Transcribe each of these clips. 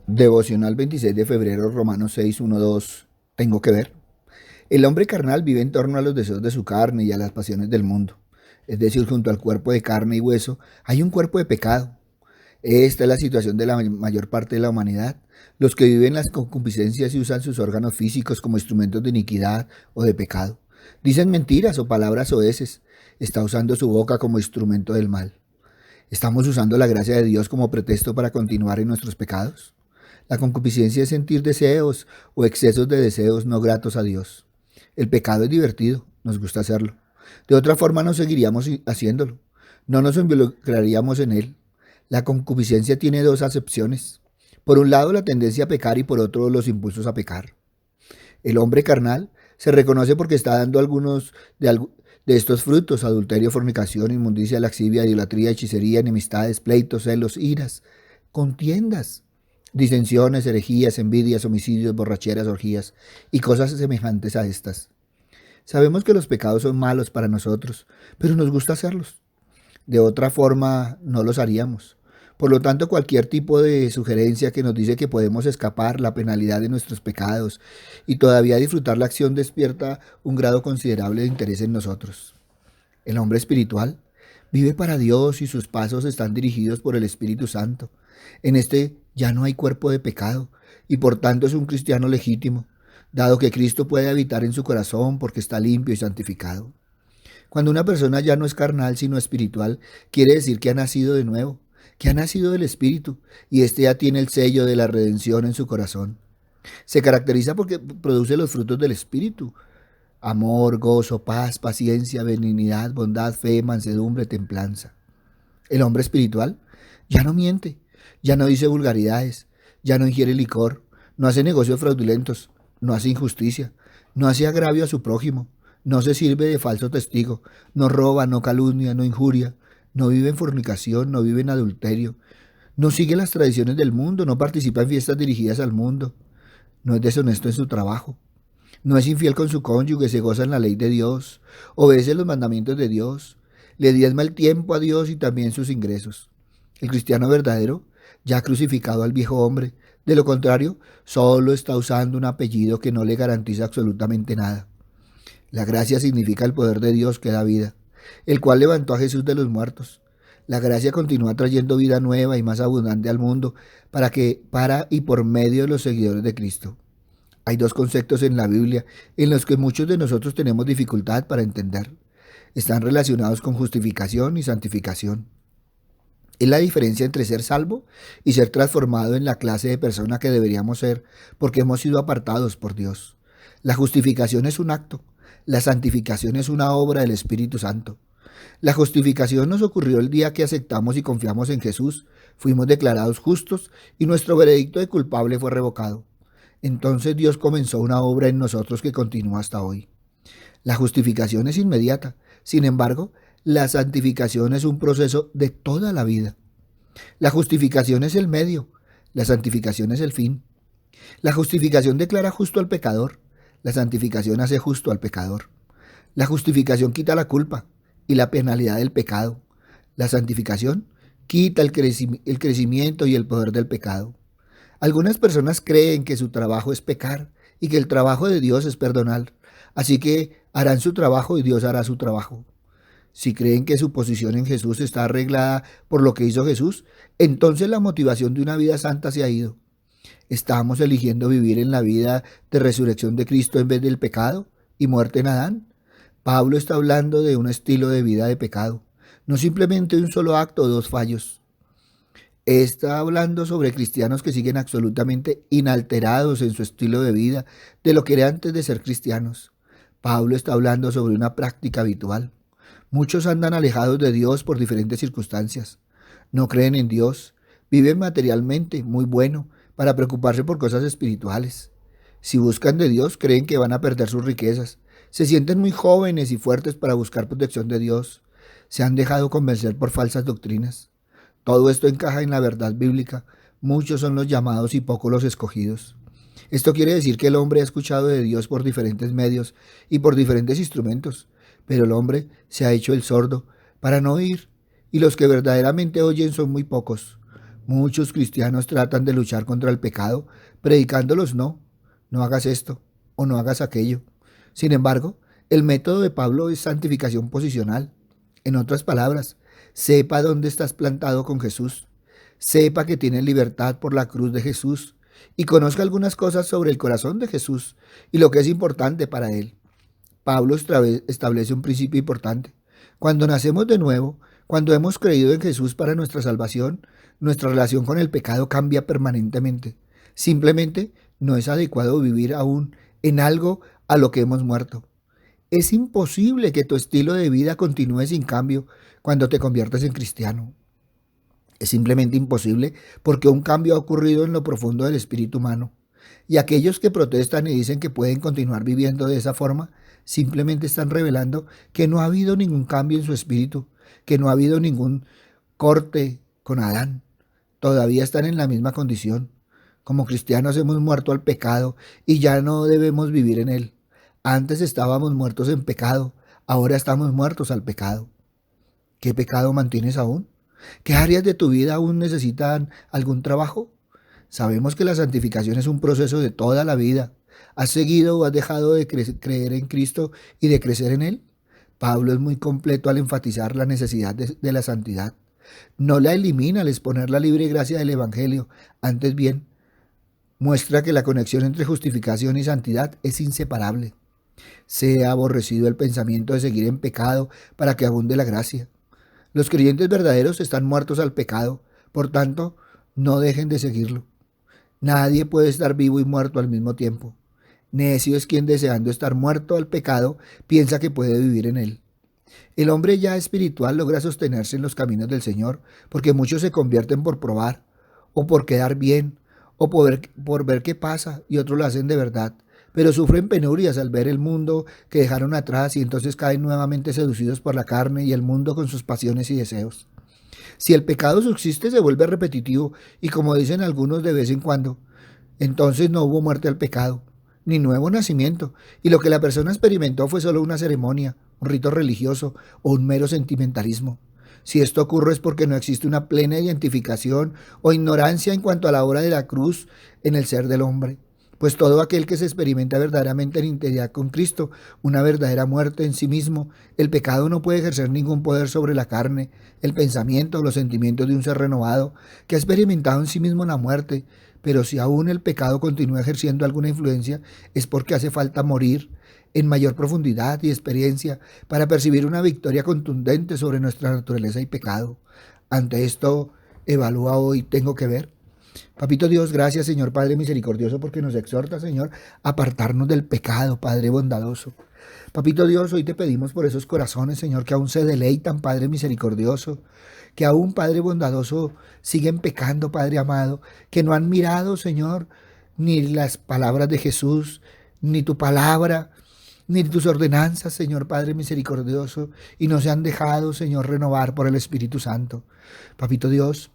Devocional 26 de febrero, Romanos 6, 1, 2. Tengo que ver. El hombre carnal vive en torno a los deseos de su carne y a las pasiones del mundo. Es decir, junto al cuerpo de carne y hueso hay un cuerpo de pecado. Esta es la situación de la mayor parte de la humanidad. Los que viven las concupiscencias y usan sus órganos físicos como instrumentos de iniquidad o de pecado. Dicen mentiras o palabras soeces. Está usando su boca como instrumento del mal. ¿Estamos usando la gracia de Dios como pretexto para continuar en nuestros pecados? La concupiscencia es sentir deseos o excesos de deseos no gratos a Dios. El pecado es divertido, nos gusta hacerlo. De otra forma no seguiríamos haciéndolo. No nos involucraríamos en él. La concupiscencia tiene dos acepciones. Por un lado la tendencia a pecar y por otro los impulsos a pecar. El hombre carnal se reconoce porque está dando algunos de estos frutos: adulterio, fornicación, inmundicia, laxivia, idolatría, hechicería, enemistades, pleitos, celos, iras, contiendas, disensiones, herejías, envidias, homicidios, borracheras, orgías y cosas semejantes a estas. Sabemos que los pecados son malos para nosotros, pero nos gusta hacerlos. De otra forma, no los haríamos. Por lo tanto, cualquier tipo de sugerencia que nos dice que podemos escapar la penalidad de nuestros pecados y todavía disfrutar la acción despierta un grado considerable de interés en nosotros. El hombre espiritual vive para Dios y sus pasos están dirigidos por el Espíritu Santo. En este ya no hay cuerpo de pecado y por tanto es un cristiano legítimo, dado que Cristo puede habitar en su corazón porque está limpio y santificado. Cuando una persona ya no es carnal sino espiritual, quiere decir que ha nacido de nuevo, que ha nacido del Espíritu y éste ya tiene el sello de la redención en su corazón. Se caracteriza porque produce los frutos del Espíritu: amor, gozo, paz, paciencia, benignidad, bondad, fe, mansedumbre, templanza. El hombre espiritual ya no miente, ya no dice vulgaridades, ya no ingiere licor, no hace negocios fraudulentos, no hace injusticia, no hace agravio a su prójimo, no se sirve de falso testigo, no roba, no calumnia, no injuria, no vive en fornicación, no vive en adulterio, no sigue las tradiciones del mundo, no participa en fiestas dirigidas al mundo, no es deshonesto en su trabajo, no es infiel con su cónyuge, se goza en la ley de Dios, obedece los mandamientos de Dios, le diezma el tiempo a Dios y también sus ingresos. El cristiano verdadero ya ha crucificado al viejo hombre. De lo contrario, solo está usando un apellido que no le garantiza absolutamente nada. La gracia significa el poder de Dios que da vida, el cual levantó a Jesús de los muertos. La gracia continúa trayendo vida nueva y más abundante al mundo para y por medio de los seguidores de Cristo. Hay dos conceptos en la Biblia en los que muchos de nosotros tenemos dificultad para entender. Están relacionados con justificación y santificación. Es la diferencia entre ser salvo y ser transformado en la clase de persona que deberíamos ser porque hemos sido apartados por Dios. La justificación es un acto, la santificación es una obra del Espíritu Santo. La justificación nos ocurrió el día que aceptamos y confiamos en Jesús, fuimos declarados justos y nuestro veredicto de culpable fue revocado. Entonces Dios comenzó una obra en nosotros que continúa hasta hoy. La justificación es inmediata. Sin embargo, la santificación es un proceso de toda la vida. La justificación es el medio, la santificación es el fin. La justificación declara justo al pecador, la santificación hace justo al pecador. La justificación quita la culpa y la penalidad del pecado. La santificación quita el crecimiento y el poder del pecado. Algunas personas creen que su trabajo es pecar y que el trabajo de Dios es perdonar, así que harán su trabajo y Dios hará su trabajo. Si creen que su posición en Jesús está arreglada por lo que hizo Jesús, entonces la motivación de una vida santa se ha ido. ¿Estamos eligiendo vivir en la vida de resurrección de Cristo en vez del pecado y muerte en Adán? Pablo está hablando de un estilo de vida de pecado, no simplemente de un solo acto o dos fallos. Está hablando sobre cristianos que siguen absolutamente inalterados en su estilo de vida de lo que era antes de ser cristianos. Pablo está hablando sobre una práctica habitual. Muchos andan alejados de Dios por diferentes circunstancias. No creen en Dios, viven materialmente muy bueno para preocuparse por cosas espirituales. Si buscan de Dios, creen que van a perder sus riquezas. Se sienten muy jóvenes y fuertes para buscar protección de Dios. Se han dejado convencer por falsas doctrinas. Todo esto encaja en la verdad bíblica. Muchos son los llamados y pocos los escogidos. Esto quiere decir que el hombre ha escuchado de Dios por diferentes medios y por diferentes instrumentos, pero el hombre se ha hecho el sordo para no oír, y los que verdaderamente oyen son muy pocos. Muchos cristianos tratan de luchar contra el pecado, predicándolos no hagas esto o no hagas aquello. Sin embargo, el método de Pablo es santificación posicional. En otras palabras, sepa dónde estás plantado con Jesús, sepa que tienes libertad por la cruz de Jesús y conozca algunas cosas sobre el corazón de Jesús y lo que es importante para él. Pablo establece un principio importante. Cuando nacemos de nuevo, cuando hemos creído en Jesús para nuestra salvación, nuestra relación con el pecado cambia permanentemente. Simplemente no es adecuado vivir aún en algo a lo que hemos muerto. Es imposible que tu estilo de vida continúe sin cambio cuando te conviertes en cristiano. Es simplemente imposible porque un cambio ha ocurrido en lo profundo del espíritu humano. Y aquellos que protestan y dicen que pueden continuar viviendo de esa forma, simplemente están revelando que no ha habido ningún cambio en su espíritu, que no ha habido ningún corte con Adán. Todavía están en la misma condición. Como cristianos hemos muerto al pecado y ya no debemos vivir en él. Antes estábamos muertos en pecado, ahora estamos muertos al pecado. ¿Qué pecado mantienes aún? ¿Qué áreas de tu vida aún necesitan algún trabajo? Sabemos que la santificación es un proceso de toda la vida. ¿Has seguido o has dejado de creer en Cristo y de crecer en Él? Pablo es muy completo al enfatizar la necesidad de la santidad. No la elimina al exponer la libre gracia del Evangelio. Antes bien, muestra que la conexión entre justificación y santidad es inseparable. Se ha aborrecido el pensamiento de seguir en pecado para que abunde la gracia. Los creyentes verdaderos están muertos al pecado, por tanto, no dejen de seguirlo. Nadie puede estar vivo y muerto al mismo tiempo. Necio es quien deseando estar muerto al pecado piensa que puede vivir en él. El hombre ya espiritual logra sostenerse en los caminos del Señor porque muchos se convierten por probar o por quedar bien o por ver qué pasa y otros lo hacen de verdad, pero sufren penurias al ver el mundo que dejaron atrás y entonces caen nuevamente seducidos por la carne y el mundo con sus pasiones y deseos. Si el pecado subsiste se vuelve repetitivo y como dicen algunos de vez en cuando, entonces no hubo muerte al pecado, ni nuevo nacimiento, y lo que la persona experimentó fue solo una ceremonia, un rito religioso o un mero sentimentalismo. Si esto ocurre es porque no existe una plena identificación o ignorancia en cuanto a la obra de la cruz en el ser del hombre. Pues todo aquel que se experimenta verdaderamente en integridad con Cristo, una verdadera muerte en sí mismo, el pecado no puede ejercer ningún poder sobre la carne, el pensamiento o los sentimientos de un ser renovado, que ha experimentado en sí mismo la muerte. Pero si aún el pecado continúa ejerciendo alguna influencia, es porque hace falta morir en mayor profundidad y experiencia para percibir una victoria contundente sobre nuestra naturaleza y pecado. Ante esto, evalúa hoy, tengo que ver. Papito Dios, gracias Señor Padre misericordioso porque nos exhorta Señor a apartarnos del pecado, Padre bondadoso. Papito Dios, hoy te pedimos por esos corazones Señor que aún se deleitan, Padre misericordioso, que aún Padre bondadoso siguen pecando, Padre amado, que no han mirado Señor ni las palabras de Jesús, ni tu palabra, ni tus ordenanzas, Señor Padre misericordioso, y no se han dejado, Señor, renovar por el Espíritu Santo. Papito Dios,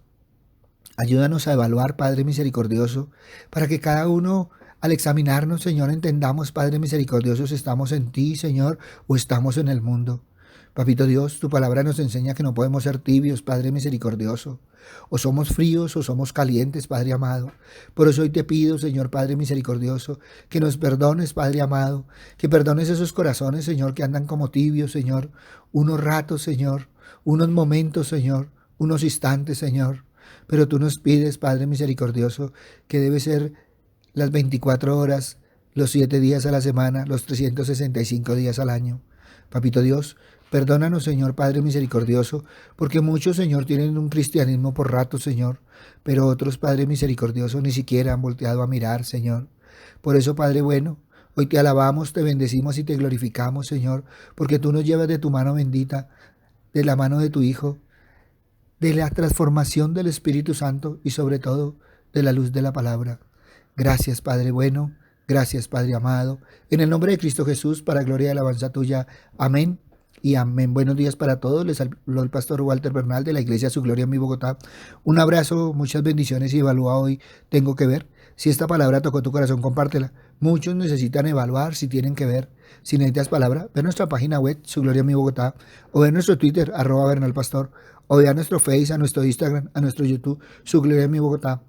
ayúdanos a evaluar, Padre misericordioso, para que cada uno, al examinarnos, Señor, entendamos, Padre misericordioso, si estamos en ti, Señor, o estamos en el mundo. Papito Dios, tu palabra nos enseña que no podemos ser tibios, Padre misericordioso. O somos fríos o somos calientes, Padre amado. Por eso hoy te pido, Señor Padre misericordioso, que nos perdones, Padre amado, que perdones esos corazones, Señor, que andan como tibios, Señor, unos ratos, Señor, unos momentos, Señor, unos instantes, Señor. Pero tú nos pides, Padre misericordioso, que debe ser las 24 horas, los 7 días a la semana, los 365 días al año. Papito Dios, perdónanos, Señor Padre misericordioso, porque muchos, Señor, tienen un cristianismo por rato, Señor, pero otros, Padre misericordioso, ni siquiera han volteado a mirar, Señor. Por eso, Padre bueno, hoy te alabamos, te bendecimos y te glorificamos, Señor, porque tú nos llevas de tu mano bendita, de la mano de tu Hijo, de la transformación del Espíritu Santo y sobre todo de la luz de la palabra. Gracias, Padre bueno, gracias, Padre amado. En el nombre de Cristo Jesús, para gloria y alabanza tuya. Amén y amén. Buenos días para todos. Les habló el pastor Walter Bernal de la Iglesia Su Gloria en mi Bogotá. Un abrazo, muchas bendiciones y evalúa hoy, tengo que ver. Si esta palabra tocó tu corazón, compártela. Muchos necesitan evaluar si tienen que ver. Si necesitas palabra, ve a nuestra página web, Su Gloria Mi Bogotá, o ve a nuestro Twitter, @Bernal Pastor, o ve a nuestro Face, a nuestro Instagram, a nuestro YouTube, Su Gloria Mi Bogotá.